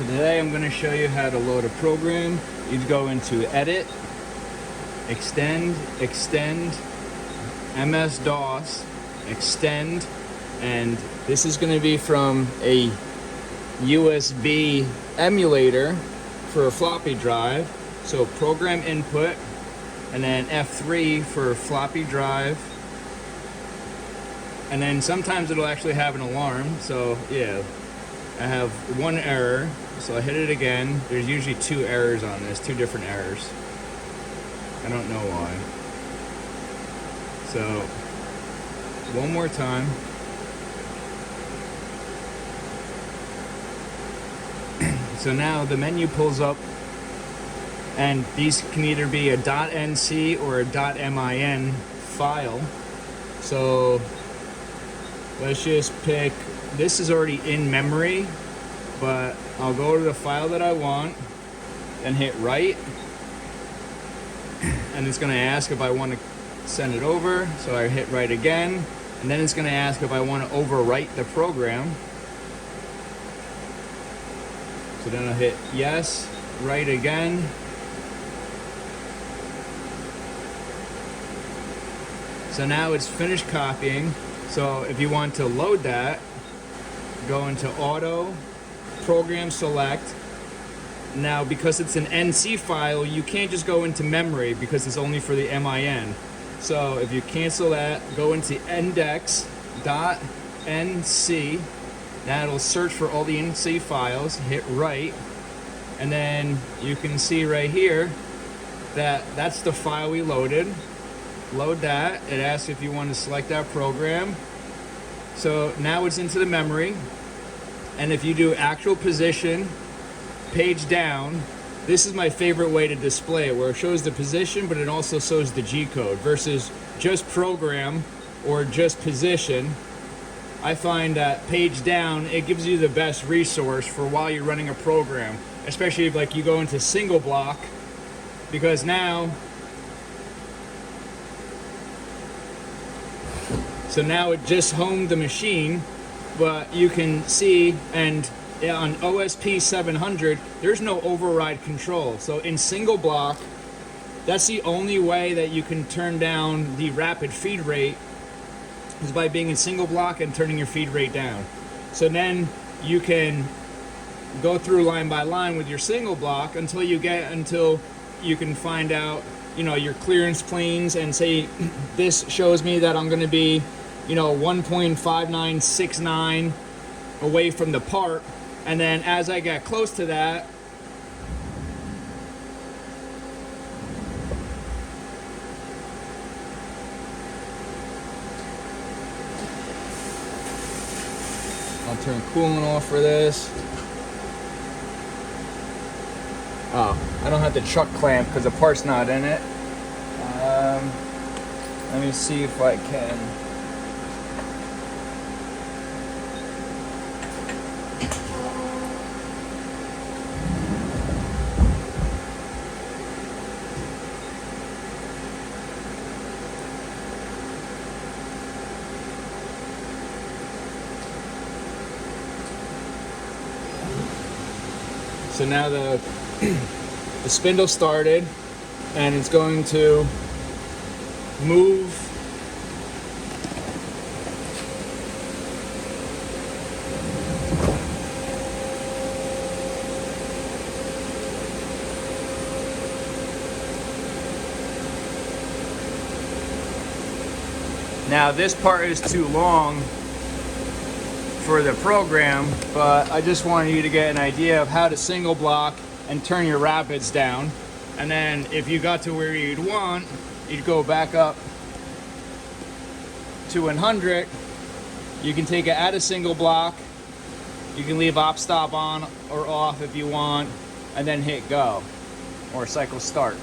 So today I'm going to show you how to load a program. You go into Edit, Extend, MS-DOS, Extend, and this is going to be from a USB emulator for a floppy drive. So program input, and then F3 for floppy drive. And then sometimes it'll actually have an alarm. So yeah, I have one error. So I hit it again. There's usually two errors on this, two different errors. I don't know why. So one more time. So now the menu pulls up, and these can either be a .nc or a .min file. So let's just pick, this is already in memory, but I'll go to the file that I want and hit write. And it's going to ask if I want to send it over. So I hit write again, and then it's going to ask if I want to overwrite the program. So then I'll hit yes, write again. So now it's finished copying. So if you want to load that, go into Auto, Program Select. Now because it's an NC file, you can't just go into memory because it's only for the MIN. So if you cancel that, go into index.nc. That'll search for all the NC files, hit write, and then you can see right here that that's the file we loaded. Load that. It asks if you want to select that program. So now it's into the memory, and if you do actual position, page down, this is my favorite way to display it, where it shows the position but it also shows the G code versus just program or just position. I find that page down, it gives you the best resource for while you're running a program, especially if like you go into single block, because now it just homed the machine, but you can see, and on OSP 700, there's no override control. So in single block, that's the only way that you can turn down the rapid feed rate, is by being in single block and turning your feed rate down. So then you can go through line by line with your single block until you can find out, your clearance planes, and say this shows me that I'm going to be 1.5969 away from the part, and then as I get close to that, I'll turn coolant off for this. Oh, I don't have the chuck clamp because the part's not in it. Let me see if I can. So now the spindle started, and it's going to move now. This part is too long for the program, but I just wanted you to get an idea of how to single block and turn your rapids down. And then if you got to where you'd want, you'd go back up to 100. You can take it out of single block. You can leave op stop on or off if you want, and then hit go or cycle start.